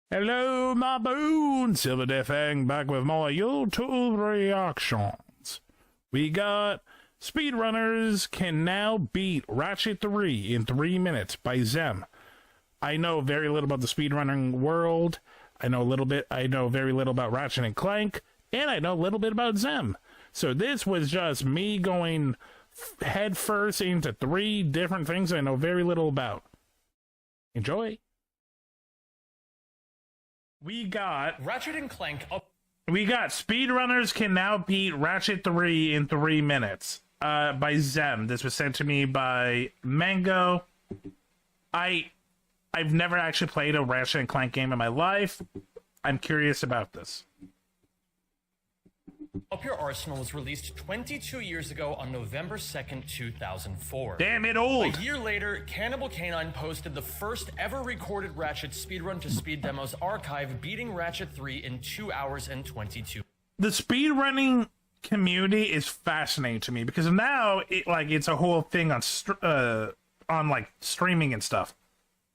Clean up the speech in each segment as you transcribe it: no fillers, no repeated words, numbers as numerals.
Hello, my boon, SilverDFanng back with more YouTube reactions. We got Speedrunners can now beat Ratchet 3 in 3 minutes by Zem. I know very little about the speedrunning world. I know very little about Ratchet and Clank, and I know a little bit about Zem. So this was just me going head first into 3 different things I know very little about. Enjoy. We got Ratchet and Clank. We got Speedrunners can now beat Ratchet 3 in 3 minutes by Zem. This was sent to me by Mango. I've never actually played a Ratchet and Clank game in my life. I'm curious about this. Up Your Arsenal was released 22 years ago on November 2nd, 2004. Damn it, old! A year later, Cannibal Canine posted the first ever recorded Ratchet speedrun to Speed Demos archive, beating Ratchet 3 in 2 hours and 22. The speedrunning community is fascinating to me because now it's a whole thing on streaming and stuff.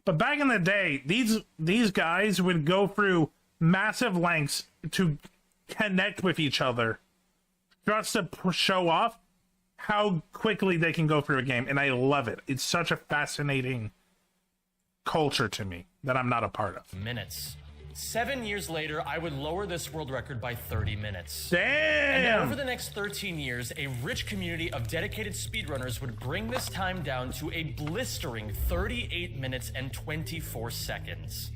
But back in the day, these guys would go through massive lengths to connect with each other just to show off how quickly they can go through a game, and I love it. It's such a fascinating culture to me that I'm not a part of. Minutes. 7 years later, I would lower this world record by 30 minutes. Damn! And over the next 13 years, a rich community of dedicated speedrunners would bring this time down to a blistering 38 minutes and 24 seconds.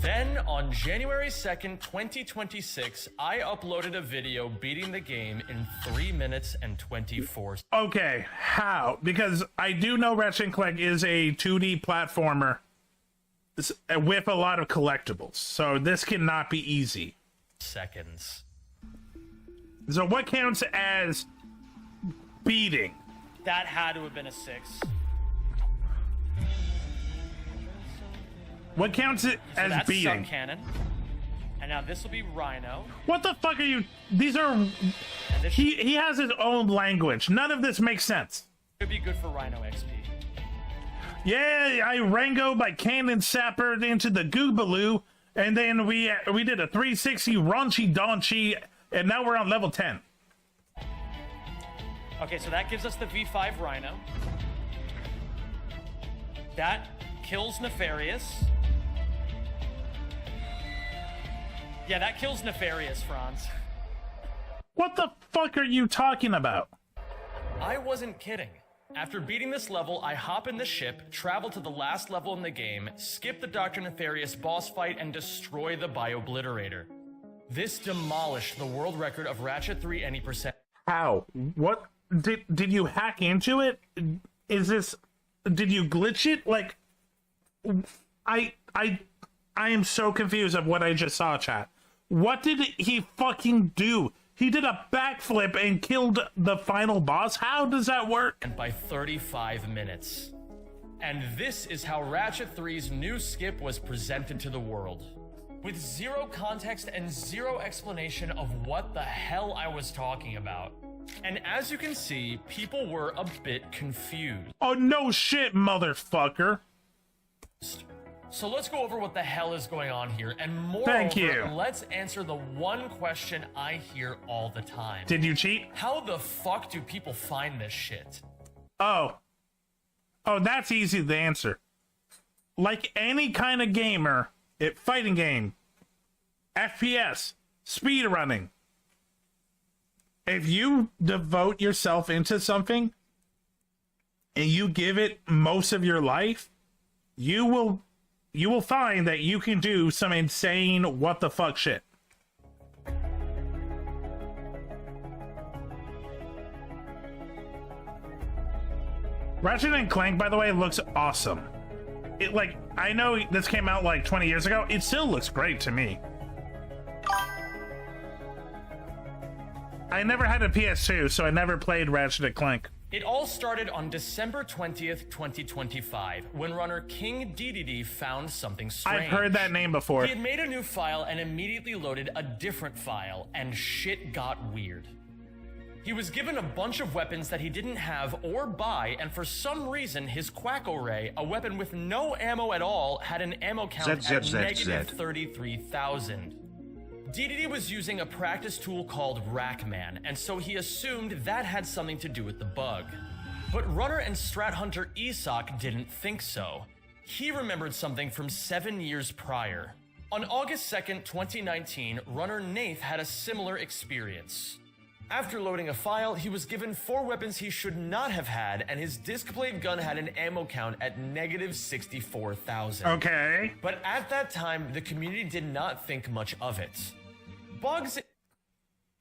Then, on January 2nd, 2026, I uploaded a video beating the game in 3 minutes and 24 seconds. Okay, how? Because I do know Ratchet and Clank is a 2D platformer with a lot of collectibles, so this cannot be easy. Seconds. So what counts as beating? That had to have been a 6. What counts it as That's beating? Cannon. And now this will be Rhino. What the fuck are you? These are. He has his own language. None of this makes sense. Could be good for Rhino XP. Yeah, I Rango by Cannon Sappered into the Goobaloo, and then we did a 360 raunchy daunchy, and now we're on level 10. Okay, so that gives us the V5 Rhino. That kills Nefarious. Yeah, that kills Nefarious, Franz. What the fuck are you talking about? I wasn't kidding. After beating this level, I hop in the ship, travel to the last level in the game, skip the Dr. Nefarious boss fight, and destroy the Bio-Obliterator. This demolished the world record of Ratchet 3 any percent. How? What? Did you hack into it? Did you glitch it? Like, I am so confused of what I just saw, chat. What did he fucking do? He did a backflip and killed the final boss? How does that work? And by 35 minutes. And this is how Ratchet 3's new skip was presented to the world. With zero context and zero explanation of what the hell I was talking about. And as you can see, people were a bit confused. Oh, no shit, motherfucker. So let's go over what the hell is going on here, and Thank you. moreover, let's answer the one question I hear all the time. Did you cheat? How the fuck do people find this shit? Oh, that's easy to answer. Like any kind of gamer, fighting game, FPS, speedrunning, if you devote yourself into something and you give it most of your life, you will find that you can do some insane what the fuck shit. Ratchet and Clank, by the way, looks awesome. I know this came out like 20 years ago. It still looks great to me. I never had a PS2, so I never played Ratchet and Clank. It all started on December 20th, 2025, when runner King DDD found something strange. I've heard that name before. He had made a new file and immediately loaded a different file, and shit got weird. He was given a bunch of weapons that he didn't have or buy, and for some reason, his quack array, a weapon with no ammo at all, had an ammo count at negative 33,000. DDD was using a practice tool called Rackman, and so he assumed that had something to do with the bug. But runner and strat hunter Isak didn't think so. He remembered something from 7 years prior. On August 2nd, 2019, runner Nath had a similar experience. After loading a file, he was given 4 weapons he should not have had, and his disc blade gun had an ammo count at negative 64,000. Okay. But at that time, the community did not think much of it. Bugs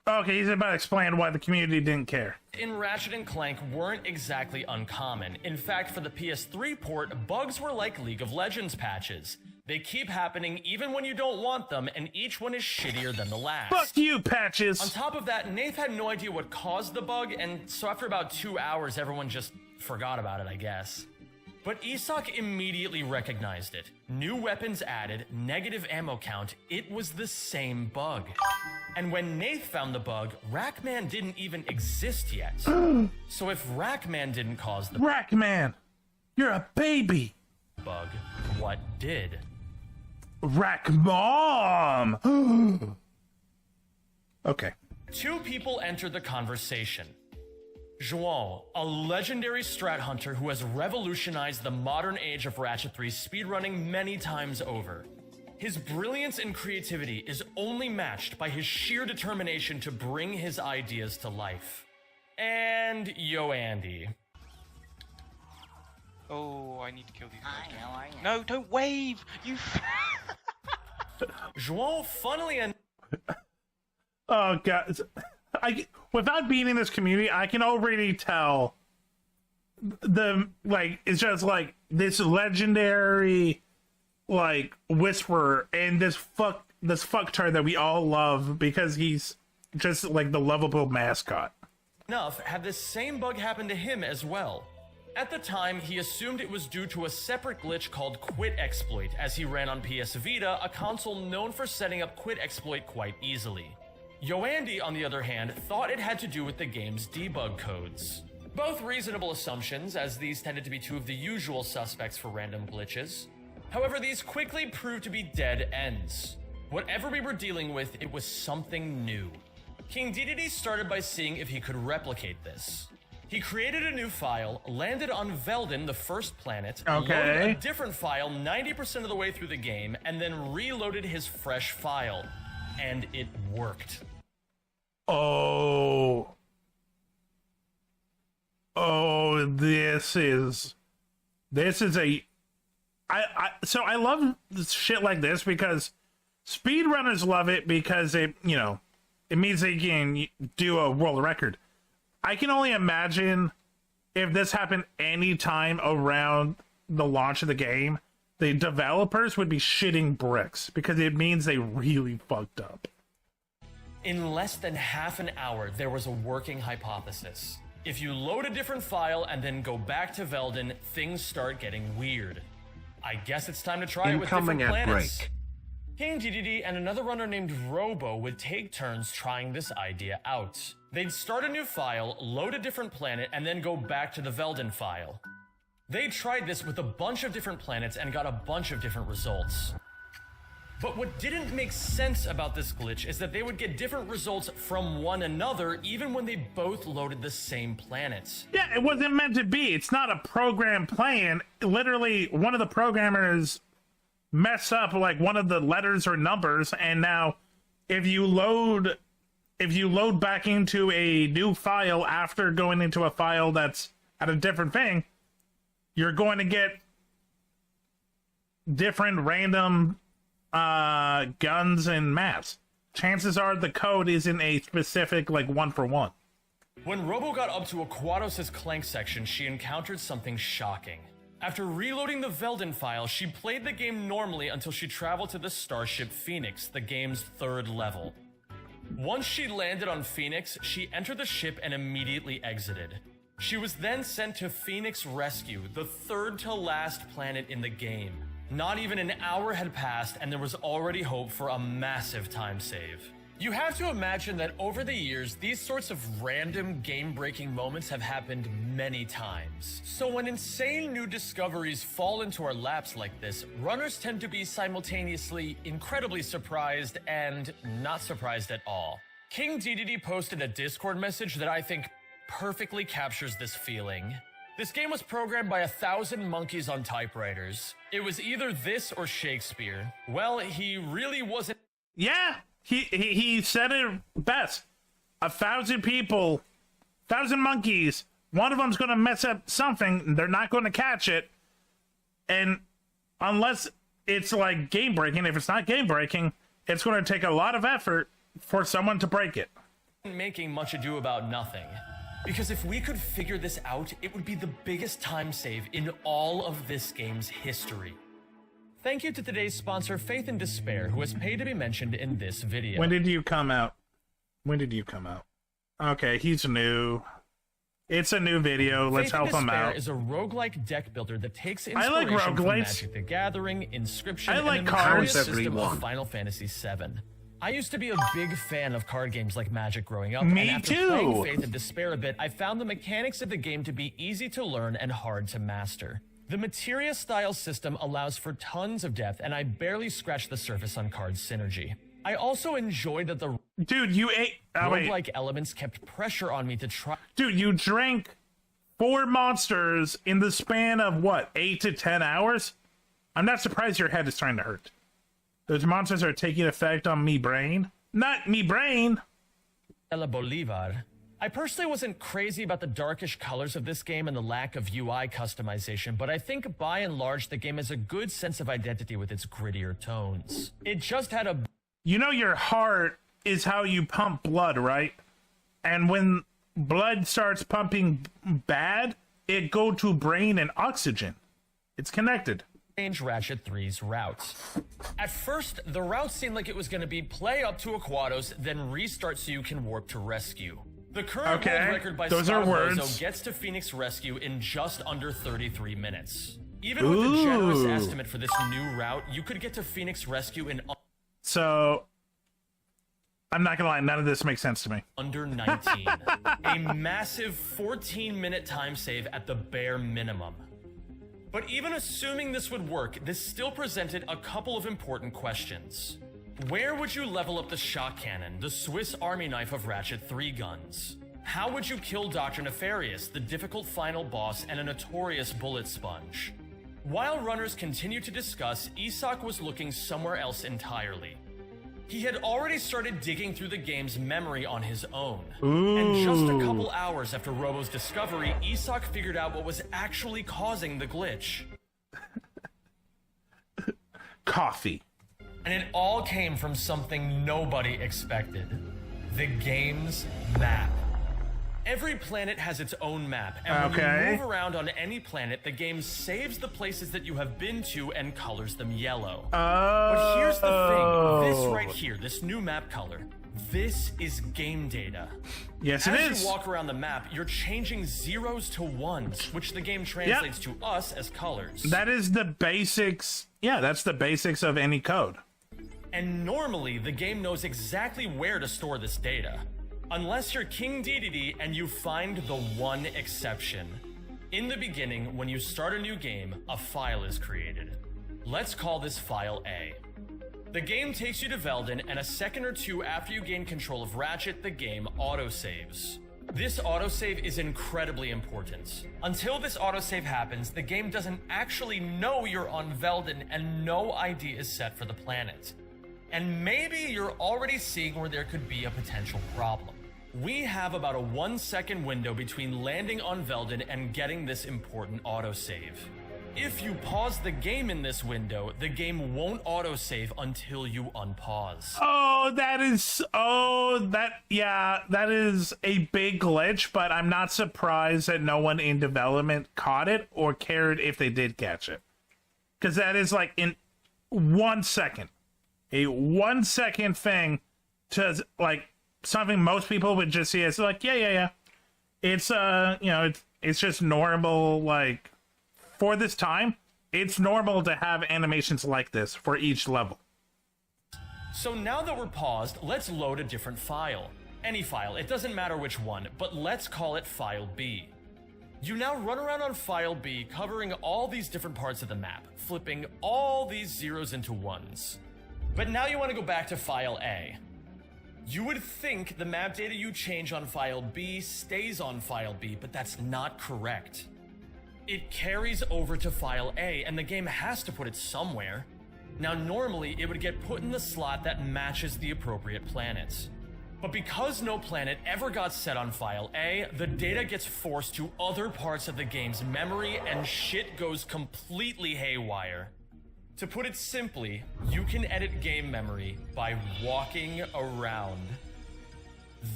Okay, he's about to explain why the community didn't care. in Ratchet and Clank weren't exactly uncommon. In fact, for the PS3 port, bugs were like League of Legends patches. They keep happening even when you don't want them, and each one is shittier than the last. Fuck you, On Patches! top of that, Nath had no idea what caused the bug, and so after about 2 hours, everyone just forgot about it, I guess. But Isak immediately recognized it. New weapons added, negative ammo count, it was the same bug. And when Nath found the bug, Rackman didn't even exist yet. So if Rackman didn't cause the Rackman! You're a baby! bug, what did? Rack Mom! Okay. 2 people entered the conversation. João, a legendary strat hunter who has revolutionized the modern age of Ratchet 3 speedrunning many times over. His brilliance and creativity is only matched by his sheer determination to bring his ideas to life. And Yo Andy. Oh, I need to kill these guys. Hi, how are you? No, don't wave! You João, funnily enough, Oh, God. Without being in this community, I can already tell it's just like this legendary, like, whisperer and this fucktard that we all love because he's just like the lovable mascot. had this same bug happen to him as well. At the time, he assumed it was due to a separate glitch called Quit Exploit, as he ran on PS Vita, a console known for setting up Quit Exploit quite easily. Yoandy, on the other hand, thought it had to do with the game's debug codes. Both reasonable assumptions, as these tended to be 2 of the usual suspects for random glitches. However, these quickly proved to be dead ends. Whatever we were dealing with, it was something new. King DDD started by seeing if he could replicate this. He created a new file, landed on Veldin, the first planet, loaded a different file 90% of the way through the game, and then reloaded his fresh file. And it worked. Oh, this is so I love shit like this because speedrunners love it because it means they can do a world record. I can only imagine if this happened any time around the launch of the game, the developers would be shitting bricks because it means they really fucked up. In less than half an hour, there was a working hypothesis. If you load a different file and then go back to Veldin, things start getting weird. I guess it's time to try it with different planets. King DDD and another runner named Robo would take turns trying this idea out. They'd start a new file, load a different planet, and then go back to the Veldin file. They tried this with a bunch of different planets and got a bunch of different results. But what didn't make sense about this glitch is that they would get different results from one another even when they both loaded the same planets. Yeah, it wasn't meant to be. It's not a program plan. Literally, one of the programmers mess up like one of the letters or numbers, and now if you load back into a new file after going into a file that's at a different thing, you're going to get different random guns and maps. Chances are the code isn't a specific like 1-for-1. When Robo got up to Aquatos' clank section, she encountered something shocking. After reloading the Veldin file, she played the game normally until she traveled to the starship Phoenix, the game's 3rd level. Once she landed on Phoenix, she entered the ship and immediately exited. She was then sent to Phoenix Rescue, the 3rd to last planet in the game. Not even an hour had passed and there was already hope for a massive time save. You have to imagine that over the years, these sorts of random game-breaking moments have happened many times. So when insane new discoveries fall into our laps like this, runners tend to be simultaneously incredibly surprised and not surprised at all. King DDD posted a Discord message that I think perfectly captures this feeling. This game was programmed by 1,000 monkeys on typewriters. It was either this or Shakespeare. Well, he really wasn't. Yeah, he said it best. 1,000 people, 1,000 monkeys. One of them's gonna mess up something. They're not gonna catch it, and unless it's like game breaking, if it's not game breaking, it's gonna take a lot of effort for someone to break it. Making much ado about nothing. Because if we could figure this out, it would be the biggest time save in all of this game's history. Thank you to today's sponsor, Faith and Despair, who has paid to be mentioned in this video. When did you come out? When did you come out? Okay, he's new. It's a new video. Let's help him out. Faith and Despair is a roguelike deck builder that takes I like inspiration from roguelites. Magic the Gathering, Inscription, I like and the cards. notorious system of Final Fantasy VII. I used to be a big fan of card games like Magic growing up, Me and after too. playing Faith and Despair a bit, I found the mechanics of the game to be easy to learn and hard to master. The Materia style system allows for tons of depth, and I barely scratched the surface on card synergy. I also enjoyed that the Dude, you ate. Oh, wait. roguelike elements kept pressure on me to try. Dude, you drank 4 monsters in the span of what, 8 to 10 hours? I'm not surprised your head is starting to hurt. Those monsters are taking effect on me brain. Not me brain. Ella Bolivar. I personally wasn't crazy about the darkish colors of this game and the lack of UI customization, but I think by and large the game has a good sense of identity with its grittier tones. It just had a You know your heart is how you pump blood, right? And when blood starts pumping bad, it go to brain and oxygen. It's connected. change Ratchet 3's routes. At first, the route seemed like it was going to be play up to Aquados, then restart so you can warp to Rescue. The current world record by those are Scott words. Bozo gets to Phoenix Rescue in just under 33 minutes. Even with the generous estimate for this new route, you could get to Phoenix Rescue in So, I'm not gonna lie, none of this makes sense to me. under 19. A massive 14-minute time save at the bare minimum. But even assuming this would work, this still presented a couple of important questions. Where would you level up the shock cannon, the Swiss Army knife of Ratchet 3 guns? How would you kill Dr. Nefarious, the difficult final boss and a notorious bullet sponge? While runners continued to discuss, Isak was looking somewhere else entirely. He had already started digging through the game's memory on his own. And just a couple hours after Robo's discovery, Isak figured out what was actually causing the glitch. Coffee. And it all came from something nobody expected. The game's map. Every planet has its own map, and when you move around on any planet, the game saves the places that you have been to and colors them yellow. But here's the thing, this right here, this new map color, this is game data. Yes, it is. As you walk around the map, you're changing zeros to ones, which the game translates to us as colors. That is the basics. Yeah, that's the basics of any code. And normally, the game knows exactly where to store this data. Unless you're King Dedede and you find the one exception. In the beginning, when you start a new game, a file is created. Let's call this file A. The game takes you to Veldin, and a second or two after you gain control of Ratchet, the game autosaves. This autosave is incredibly important. Until this autosave happens, the game doesn't actually know you're on Veldin and no ID is set for the planet. And maybe you're already seeing where there could be a potential problem. We have about a 1-second window between landing on Veldin and getting this important autosave. If you pause the game in this window, the game won't autosave until you unpause. That is a big glitch, but I'm not surprised that no one in development caught it or cared if they did catch it. Because that is like in 1 second. A 1 second thing to like something most people would just see as like, yeah. It's it's just normal, like for this time, it's normal to have animations like this for each level. So now that we're paused, let's load a different file. Any file, it doesn't matter which one, but let's call it file B. You now run around on file B, covering all these different parts of the map, flipping all these zeros into ones. But now you want to go back to file A. You would think the map data you change on file B stays on file B, but that's not correct. It carries over to file A, and the game has to put it somewhere. Now normally it would get put in the slot that matches the appropriate planet. But because no planet ever got set on file A, the data gets forced to other parts of the game's memory and shit goes completely haywire. To put it simply, you can edit game memory by walking around.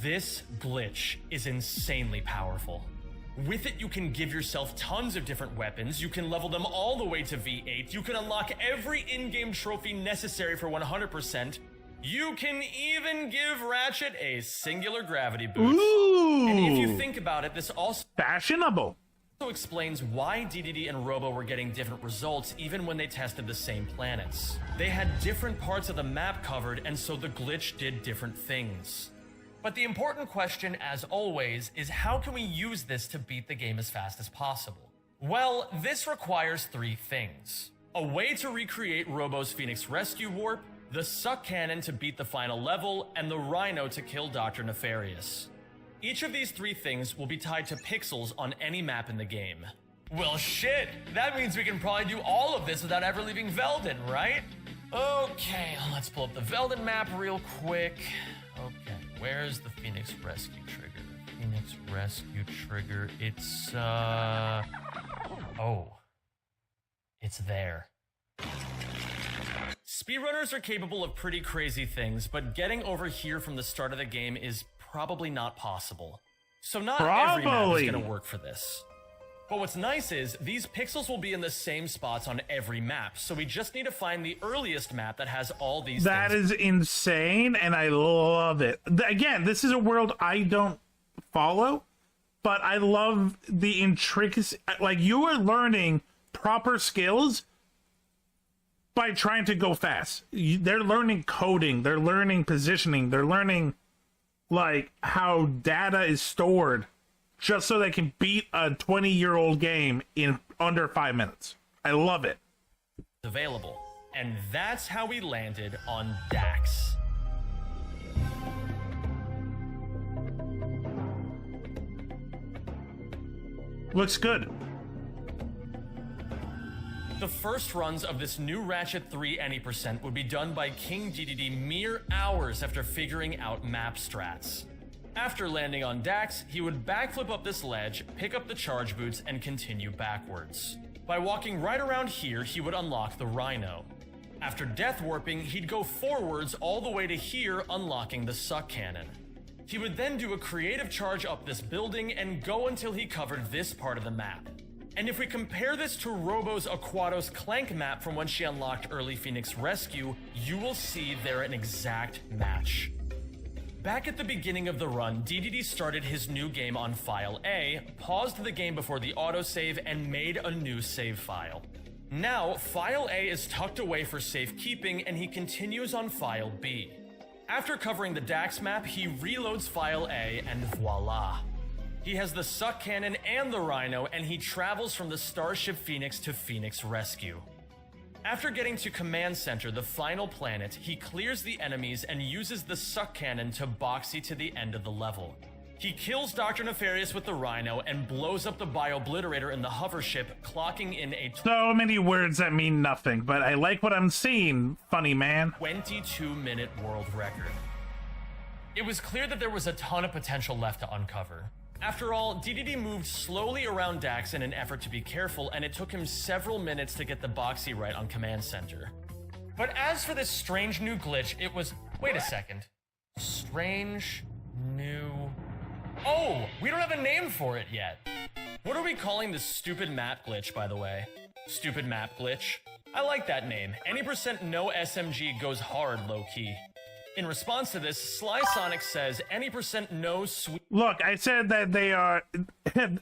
This glitch is insanely powerful. With it, you can give yourself tons of different weapons, you can level them all the way to V8, you can unlock every in-game trophy necessary for 100%, you can even give Ratchet a singular gravity boost. Ooh. And if you think about it, this also Fashionable. explains why DDD and Robo were getting different results even when they tested the same planets. They had different parts of the map covered, and so the glitch did different things. But the important question, as always, is how can we use this to beat the game as fast as possible? Well, this requires three things. A way to recreate Robo's Phoenix Rescue Warp, the Suck Cannon to beat the final level, and the Rhino to kill Dr. Nefarious. Each of these three things will be tied to pixels on any map in the game. Well shit, that means we can probably do all of this without ever leaving Veldin, right? Okay, let's pull up the Veldin map real quick. Okay, where's the Phoenix Rescue trigger? Phoenix Rescue trigger, it's, oh. It's there. Speedrunners are capable of pretty crazy things, but getting over here from the start of the game is probably not possible. So not every map is gonna work for this. But what's nice is, these pixels will be in the same spots on every map, so we just need to find the earliest map that has all these That things. is insane, and I love it. Again, this is a world I don't follow, but I love the intricacy. Like, you are learning proper skills by trying to go fast. They're learning coding, they're learning positioning, they're learning, like, how data is stored, just so they can beat a 20-year-old game in under 5 minutes. I love it. Available. And that's how we landed on Dax. Looks good. The first runs of this new Ratchet 3 Any% would be done by King DDD mere hours after figuring out map strats. After landing on Dax, he would backflip up this ledge, pick up the charge boots, and continue backwards. By walking right around here, he would unlock the Rhino. After death warping, he'd go forwards all the way to here, unlocking the Suck Cannon. He would then do a creative charge up this building and go until he covered this part of the map. And if we compare this to Robo's Aquatos Clank map from when she unlocked early Phoenix Rescue, you will see they're an exact match. Back at the beginning of the run, DDD started his new game on file A, paused the game before the autosave, and made a new save file. Now, file A is tucked away for safekeeping, and he continues on file B. After covering the Dax map, he reloads file A, and voila. He has the Suck Cannon and the Rhino, and he travels from the Starship Phoenix to Phoenix Rescue. After getting to Command Center, the final planet, he clears the enemies and uses the Suck Cannon to boxy to the end of the level. He kills Dr. Nefarious with the Rhino and blows up the Biobliterator in the hover ship, clocking in a So many words that mean nothing, but I like what I'm seeing, funny man. 22-minute world record. It was clear that there was a ton of potential left to uncover. After all, DDD moved slowly around Dax in an effort to be careful, and it took him several minutes to get the boxy right on Command Center. But as for this strange new glitch, it was... Wait a second. Strange new... Oh! We don't have a name for it yet! What are we calling this stupid map glitch, by the way? Stupid map glitch? I like that name. Any% no SMG goes hard, low-key. In response to this, Sly Sonic says, Any% no sweet... Look, I said that they are... that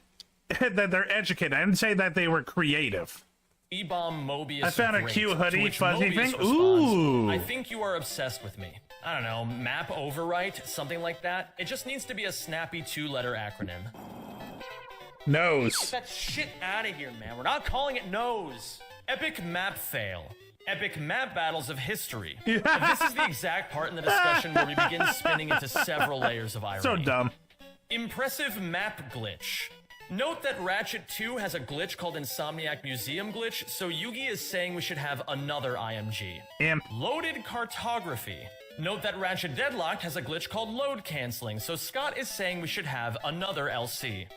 they're educated. I didn't say that they were creative. E-bomb Mobius. I found a great, cute to hoodie, which fuzzy Mobius thing. responds, Ooh. I think you are obsessed with me. I don't know, map overwrite, something like that. It just needs to be a snappy 2-letter acronym. Nose. Get that shit out of here, man. We're not calling it nose. Epic map fail. Epic map battles of history. And this is the exact part in the discussion where we begin spinning into several layers of irony. So dumb. Impressive map glitch. Note that Ratchet 2 has a glitch called Insomniac Museum Glitch, so Yugi is saying we should have another IMG. Imp. Loaded cartography. Note that Ratchet Deadlocked has a glitch called load canceling, so Scott is saying we should have another LC.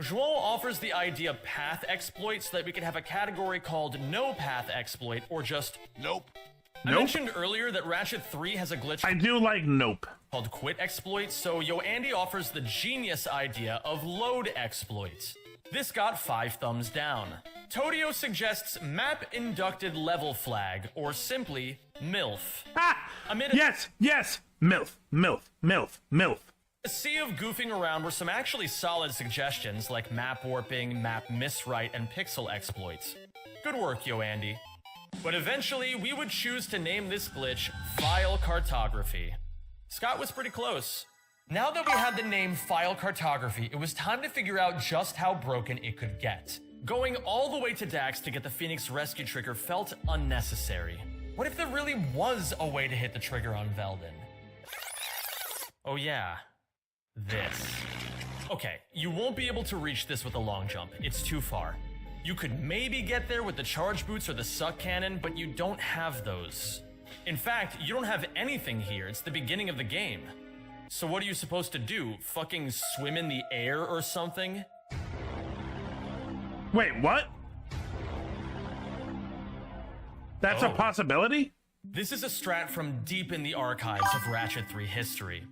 João offers the idea of path exploit so that we could have a category called no path exploit or just nope. I mentioned earlier that Ratchet 3 has a glitch I do like nope. called quit exploit, so YoAndy offers the genius idea of load exploit. This got 5 thumbs down. Todio suggests map inducted level flag, or simply MILF. Ah! Amid a Yes! MILF, MILF, MILF, MILF. sea of goofing around were some actually solid suggestions like map warping, map miswrite, and pixel exploits. Good work, YoAndy. But eventually, we would choose to name this glitch File Cartography. Scott was pretty close. Now that we had the name File Cartography, it was time to figure out just how broken it could get. Going all the way to Dax to get the Phoenix rescue trigger felt unnecessary. What if there really was a way to hit the trigger on Veldin? Oh yeah, this. Okay, you won't be able to reach this with a long jump, it's too far. You could maybe get there with the charge boots or the suck cannon, but you don't have those. In fact, you don't have anything here, it's the beginning of the game. So what are you supposed to do? Fucking swim in the air or something? Wait, what? That's a possibility? This is a strat from deep in the archives of Ratchet 3 history.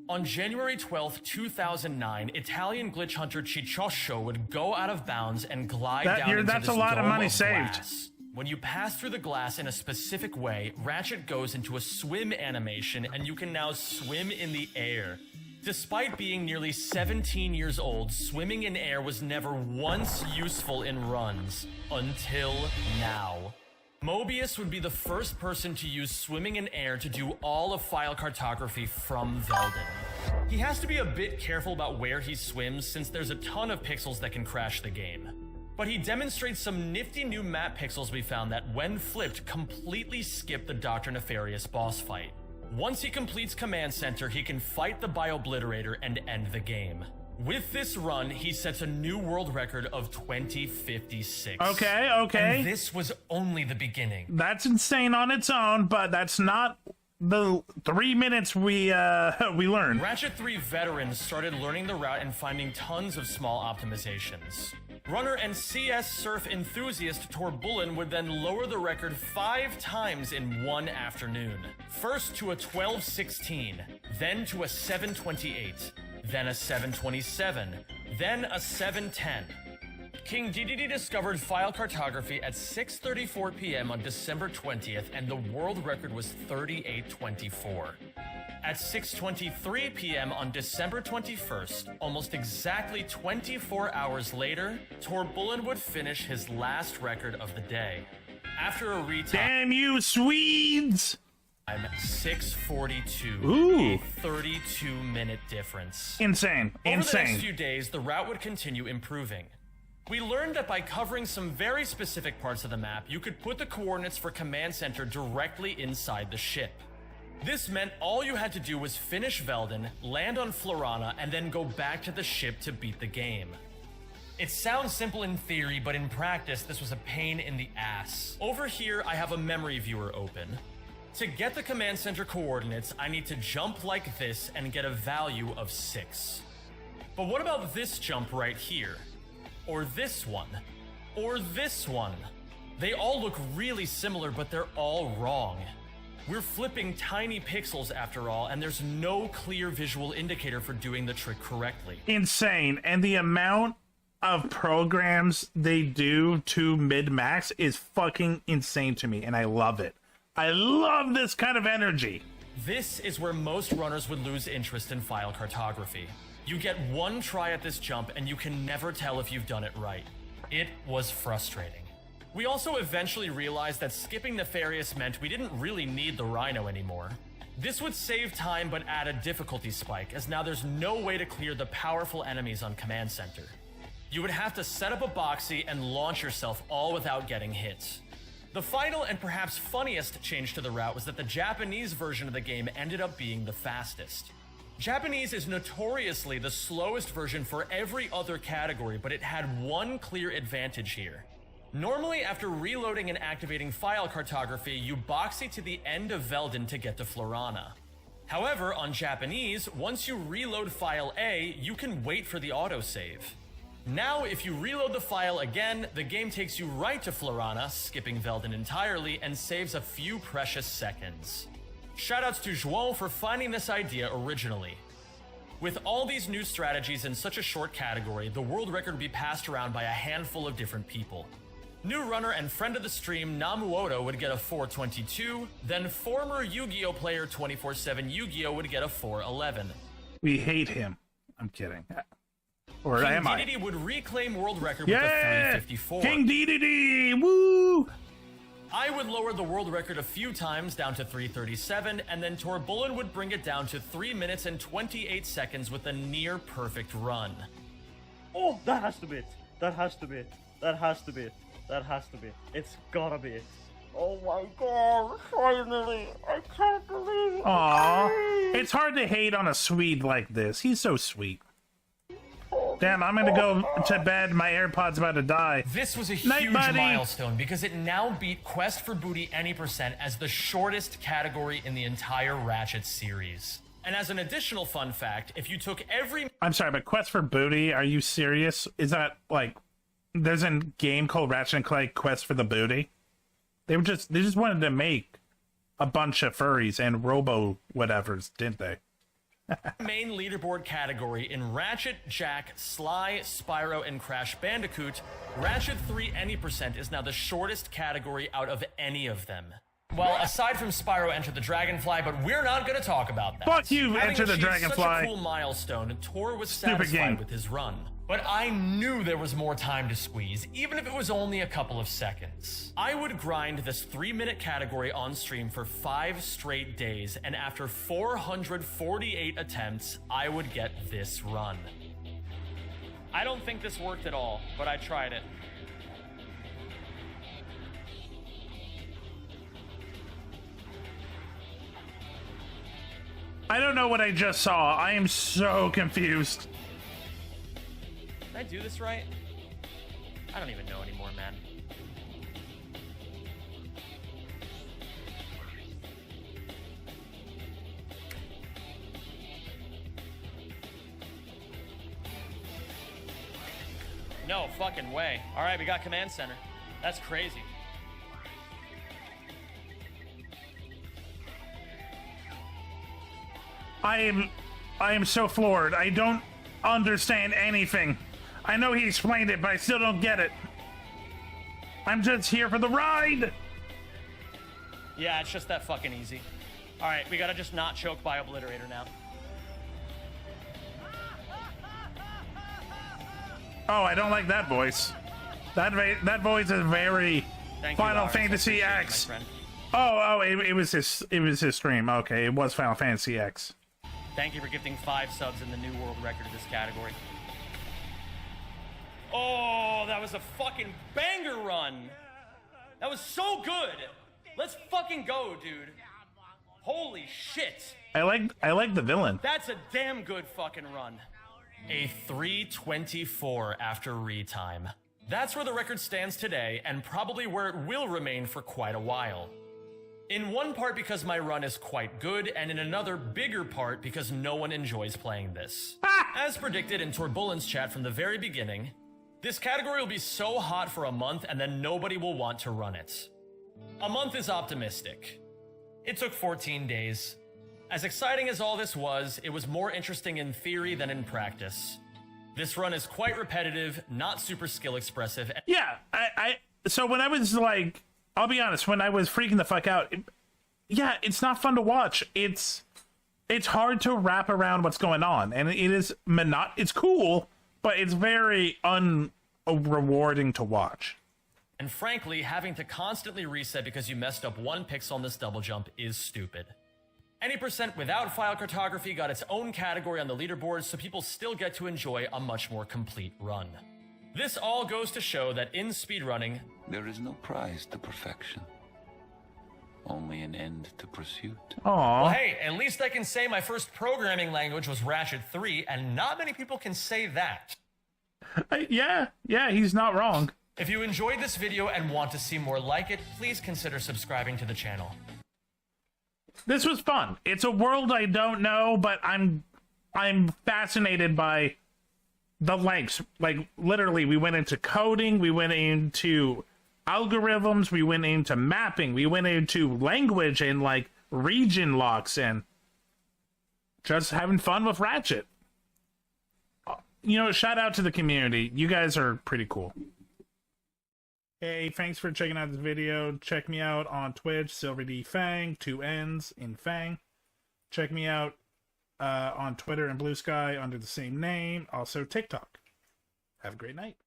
On January 12th, 2009, Italian glitch hunter Ciccioscio would go out of bounds and glide down into That's this a lot of dome money saved. glass. When you pass through the glass in a specific way, Ratchet goes into a swim animation and you can now swim in the air. Despite being nearly 17 years old, swimming in air was never once useful in runs. Until now. Mobius would be the first person to use swimming in air to do all of file cartography from Veldin. He has to be a bit careful about where he swims since there's a ton of pixels that can crash the game. But he demonstrates some nifty new map pixels we found that, when flipped, completely skip the Dr. Nefarious boss fight. Once he completes Command Center, he can fight the Biobliterator and end the game. With this run, he sets a new world record of 2056. Okay. And this was only the beginning. That's insane on its own, but that's not the 3 minutes we learned. Ratchet 3 veterans started learning the route and finding tons of small optimizations. Runner and CS surf enthusiast Torbulin would then lower the record 5 times in one afternoon. First to a 12:16, then to a 7:28, then a 7:27, then a 7:10. King DDD discovered file cartography at 6:34 p.m. on December 20th, and the world record was 38:24. At 6:23 p.m. on December 21st, almost exactly 24 hours later, Torbulin would finish his last record of the day. After a retime, Damn you, Swedes! 6:42, Ooh. a 32-minute difference. Insane. Over the next few days, the route would continue improving. We learned that by covering some very specific parts of the map, you could put the coordinates for Command Center directly inside the ship. This meant all you had to do was finish Veldin, land on Florana, and then go back to the ship to beat the game. It sounds simple in theory, but in practice, this was a pain in the ass. Over here, I have a memory viewer open. To get the Command Center coordinates, I need to jump like this and get a value of 6. But what about this jump right here? Or this one? Or this one? They all look really similar, but they're all wrong. We're flipping tiny pixels after all, and there's no clear visual indicator for doing the trick correctly. Insane. And the amount of programs they do to mid-max is fucking insane to me, and I love it. I love this kind of energy. This is where most runners would lose interest in file cartography. You get one try at this jump, and you can never tell if you've done it right. It was frustrating. We also eventually realized that skipping Nefarious meant we didn't really need the Rhino anymore. This would save time but add a difficulty spike, as now there's no way to clear the powerful enemies on Command Center. You would have to set up a boxy and launch yourself all without getting hit. The final and perhaps funniest change to the route was that the Japanese version of the game ended up being the fastest. Japanese is notoriously the slowest version for every other category, but it had one clear advantage here. Normally, after reloading and activating file cartography, you boxy to the end of Velden to get to Florana. However, on Japanese, once you reload file A, you can wait for the autosave. Now, if you reload the file again, the game takes you right to Florana, skipping Velden entirely, and saves a few precious seconds. Shoutouts to João for finding this idea originally. With all these new strategies in such a short category, the world record would be passed around by a handful of different people. New runner and friend of the stream Namuoto would get a 422, then former Yu-Gi-Oh player 24/7 Yu-Gi-Oh would get a 411. We hate him. I'm kidding. Or King am I? DDD would reclaim world record with a 354. King DDD! Woo! I would lower the world record a few times down to 337, and then Torbullen would bring it down to 3 minutes and 28 seconds with a near perfect run. Oh, that has to be it. That has to be it. That has to be it. That has to be it. It's gotta be it. Oh my god, finally! I can't believe it. Aww. It's hard to hate on a Swede like this. He's so sweet. Damn, I'm gonna go to bed. My AirPod's about to die. This was a Night, huge buddy. milestone because it now beat Quest for Booty Any Percent as the shortest category in the entire Ratchet series. And as an additional fun fact, if you took every... I'm sorry, but Quest for Booty, are you serious? Is that, like, there's a game called Ratchet and Clank Quest for the Booty? They just wanted to make a bunch of furries and robo whatevers, didn't they? main leaderboard category in Ratchet, Jack, Sly, Spyro, and Crash Bandicoot, Ratchet 3 Any Percent is now the shortest category out of any of them. Well, aside from Spyro Enter the Dragonfly, but we're not going to talk about that. Fuck you, Having Enter the achieved Dragonfly. Such a cool milestone, Tor was Stupid satisfied game. with his run. But I knew there was more time to squeeze, even if it was only a couple of seconds. I would grind this 3-minute category on stream for 5 straight days, and after 448 attempts, I would get this run. I don't think this worked at all, but I tried it. I don't know what I just saw. I am so confused. Did I do this right? I don't even know anymore, man. No fucking way. All right, we got Command Center. That's crazy. I am so floored. I don't understand anything. I know he explained it, but I still don't get it. I'm just here for the ride. Yeah, it's just that fucking easy. All right, we gotta just not choke by Obliterator now. Oh, I don't like that voice. That voice is very Thank you, Final Lars. I Fantasy appreciate it, X. my friend. Oh, it was his stream. Okay, it was Final Fantasy X. Thank you for gifting 5 subs in the new world record of this category. Oh, that was a fucking banger run. That was so good. Let's fucking go, dude. Holy shit. I like the villain. That's a damn good fucking run. A 324 after retime. That's where the record stands today, and probably where it will remain for quite a while. In one part because my run is quite good, and in another bigger part because no one enjoys playing this. As predicted in Torbullen's chat from the very beginning, this category will be so hot for a month and then nobody will want to run it. A month is optimistic. It took 14 days. As exciting as all this was, it was more interesting in theory than in practice. This run is quite repetitive, not super skill expressive. Yeah, so when I was like, I'll be honest, when I was freaking the fuck out, yeah, it's not fun to watch. It's hard to wrap around what's going on, and it is it's cool, but it's very unrewarding to watch. And frankly, having to constantly reset because you messed up 1 pixel on this double jump is stupid. Any percent without file cartography got its own category on the leaderboard, so people still get to enjoy a much more complete run. This all goes to show that in speedrunning, there is no prize to perfection, only an end to pursuit. Aw. well hey, at least I can say my first programming language was Ratchet 3, and not many people can say that. Yeah, he's not wrong. If you enjoyed this video and want to see more like it, please consider subscribing to the channel. This was fun. It's a world I don't know, but I'm fascinated by the lengths. Like, literally, we went into coding, we went into algorithms, we went into mapping, we went into language and, like, region locks, and just having fun with Ratchet. You know, shout out to the community. You guys are pretty cool. Hey, thanks for checking out this video. Check me out on Twitch, SilverDFanng, 2 N's in Fang. Check me out on Twitter and Blue Sky under the same name. Also TikTok. Have a great night.